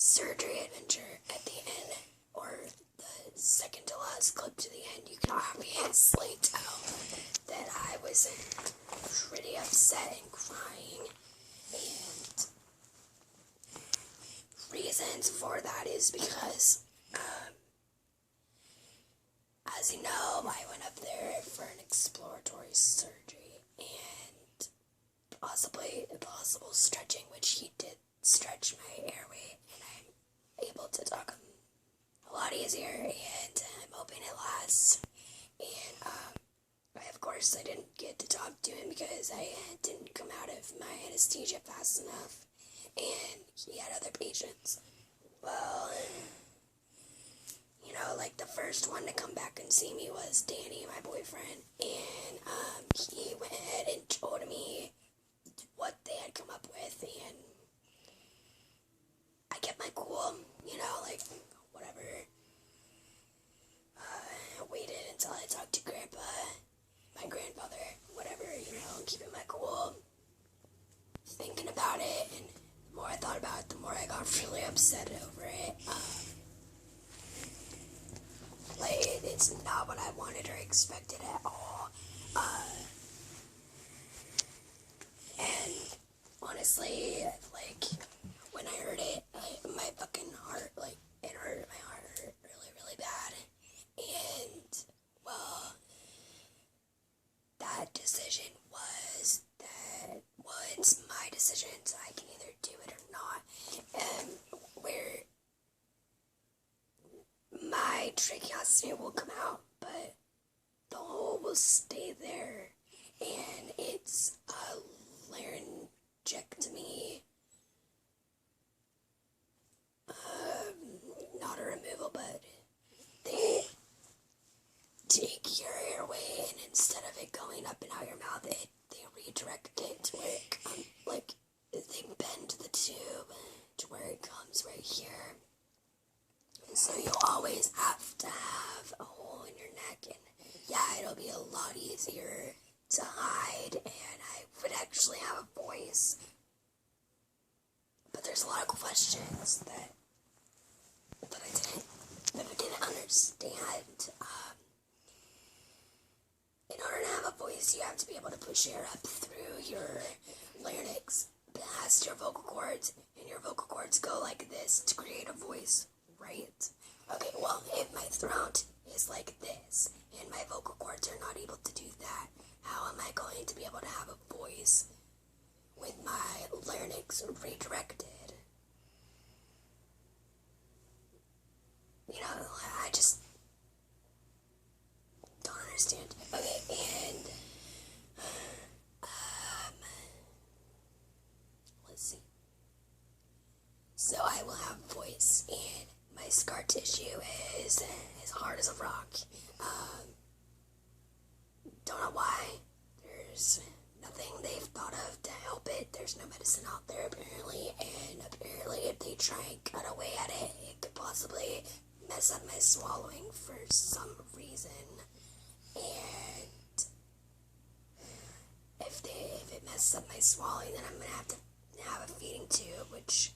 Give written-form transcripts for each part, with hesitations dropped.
surgery adventure at the end, or the second to last clip to the end, you can obviously tell that I was pretty upset and crying, and reasons for that is because, as you know, I went up there for an exploratory surgery and possibly possible stretching, which he did stretch my airway, and I'm able to talk a lot easier, and I'm hoping it lasts. And of course, I didn't get to talk to him because I didn't come out of my anesthesia fast enough, and he had other patients. Well, you know, like the first one to come back and see me was Danny, my boyfriend, and he went ahead and told me what they had come up with, and I kept my cool, you know, like, whatever. I waited until I talked to Grandpa, my grandfather, whatever, you know, keeping my cool, thinking about it, and the more I thought about it, the more I got really upset over it. Like, it's not what I wanted or expected at all. And honestly, like, when I heard it, my fucking heart, like, it hurt, my heart hurt really, really bad. And, well, that decision was that, well, it's my decision, so I can either do it or not. And where my tracheostomy will come out, but the hole will stay there, and it's a laryngectomy, not a removal, but they take your airway, and instead of it going up and out your mouth, they redirect it to where it comes, like, they bend the tube to where it comes right here. And so you'll always have to have a hole in your neck, and yeah, it'll be a lot easier to hide, and I would actually have a voice. But there's a lot of questions that I didn't understand. In order to have a voice, you have to be able to push air up through your larynx past your vocal cords, and your vocal cords go like this to create a voice, right? Okay, well, if my throat is like this, and my vocal cords are not able to do that, how am I going to be able to have a voice with my larynx redirected? You know, I just don't understand. Okay, and let's see. So I will have voice, and my scar tissue is as hard as a rock. Don't know why. There's nothing they've thought of to help it. There's no medicine out there, apparently, and apparently if they try and cut away at it, it could possibly mess up my swallowing for some reason. And if it messes up my swallowing, then I'm gonna have to have a feeding tube, which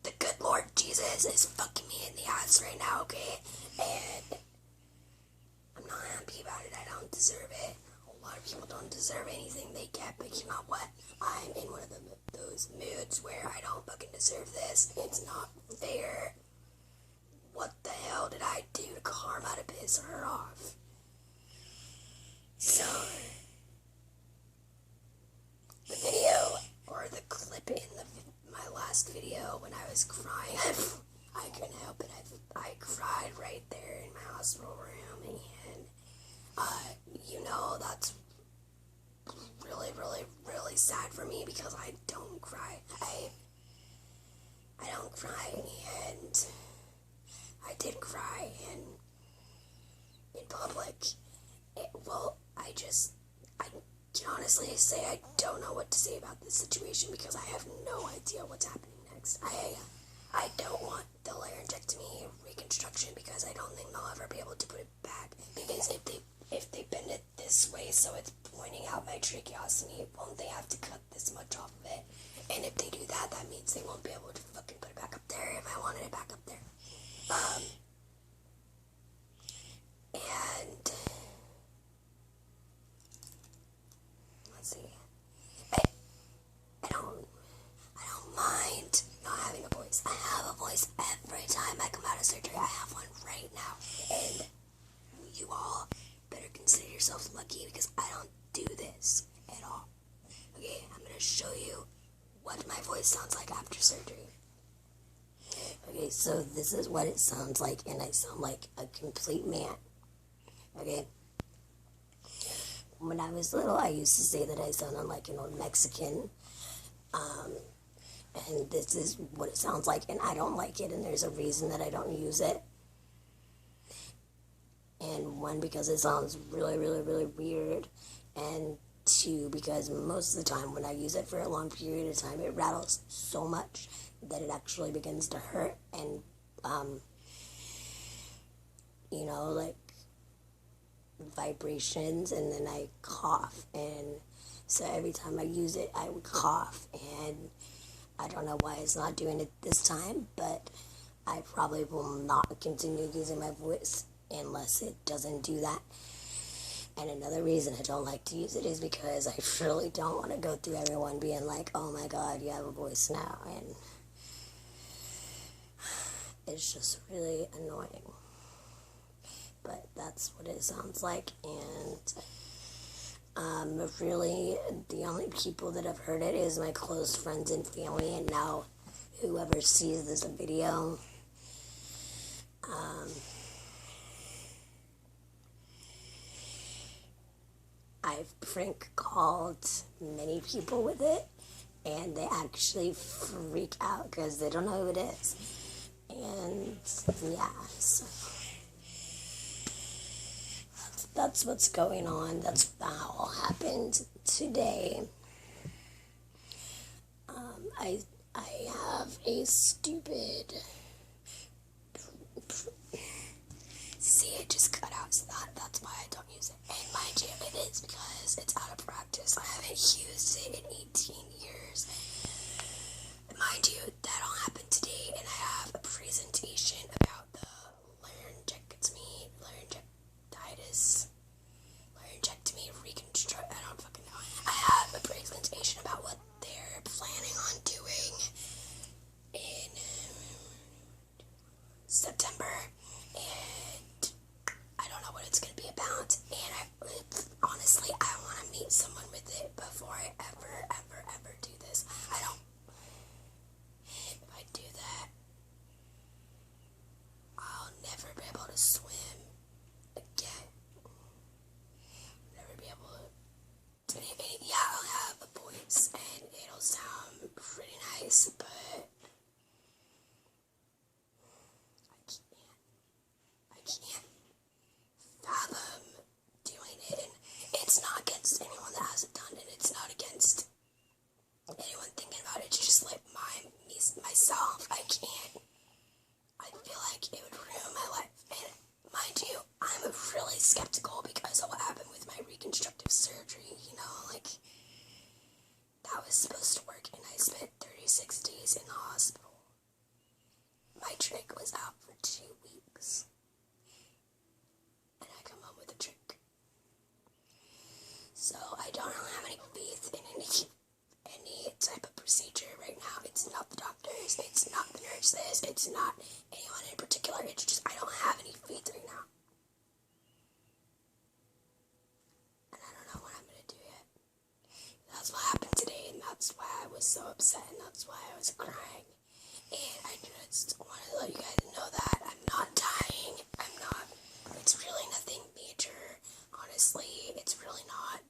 the good Lord Jesus is fucking me in the ass right now, okay? And I'm not happy about it. I don't deserve it. A lot of people don't deserve anything they get, but you know what? I'm in one of those moods where I don't fucking deserve this. It's not fair. What the hell did I do to Karma to piss her off? So, the video, or the clip in my last video when I was crying, I couldn't help it. I cried right there in my hospital room, and you know, that's really, really, really sad for me because I don't cry. I don't cry, and I did cry in public. I can honestly say I don't know what to say about this situation because I have no idea what's happening next. I don't want the laryngectomy reconstruction because I don't think they'll ever be able to put it back, because if they bend it this way so it's pointing out my tracheostomy, won't they have to cut this much off of it? And if they do that, that means be able to fucking put it back up there if I wanted it back up there. And let's see. I don't mind not having a voice. I have a voice every time I come out of surgery. I have one right now. And you all better consider yourselves lucky because I don't do this at all. Okay, I'm gonna show you what my voice sounds like after surgery. Okay, so this is what it sounds like, and I sound like a complete man. Okay? When I was little, I used to say that I sounded like an old Mexican. And this is what it sounds like, and I don't like it, and there's a reason that I don't use it. And one, because it sounds really, really, really weird, and two, because most of the time when I use it for a long period of time, it rattles so much that it actually begins to hurt, and, you know, like, vibrations, and then I cough, and so every time I use it, I would cough, and I don't know why it's not doing it this time, but I probably will not continue using my voice unless it doesn't do that. And another reason I don't like to use it is because I really don't want to go through everyone being like, oh my god, you have a voice now, and it's just really annoying. But that's what it sounds like, and really, the only people that have heard it is my close friends and family, and now whoever sees this video, I've prank called many people with it, and they actually freak out because they don't know who it is, and yeah, so that's what's going on. That's how it happened today. I have a stupid. See, it just cut out, so that's why I don't use it. And mind you, it is because it's out of practice. I haven't used it in 18 years. Mind you, that all happened today, and I have a presentation about the laryngectomy, reconstruct. I don't fucking know. I have a presentation about what they're planning on doing in September, and I don't know what it's going to be about, and honestly, I want to meet someone with it before I ever do this. If I do that, I'll never be able to swim again. Never be able to, yeah, I'll have a voice, and it'll sound pretty nice, but I can't fathom doing it, and it's not against anyone that hasn't done it, it's not against anyone thinking about it, it's just like myself, I can't. I feel like it would ruin my life, and mind you, I'm really skeptical because of what happened with my reconstructive surgery, you know, like, that was supposed to work, and I spent 36 days in the hospital. My trach was out for 2 weeks, and I come home with a trach. So I don't really have any faith in any type of procedure right now. It's not the doctors, it's not the nurses, it's not anyone in particular, it's just I don't have any faith right now. And I don't know what I'm going to do yet. That's what happened today, and that's why I was so upset, and that's why I was crying. And I just want to let you guys know that I'm not dying. I'm not. It's really nothing major. Honestly, it's really not.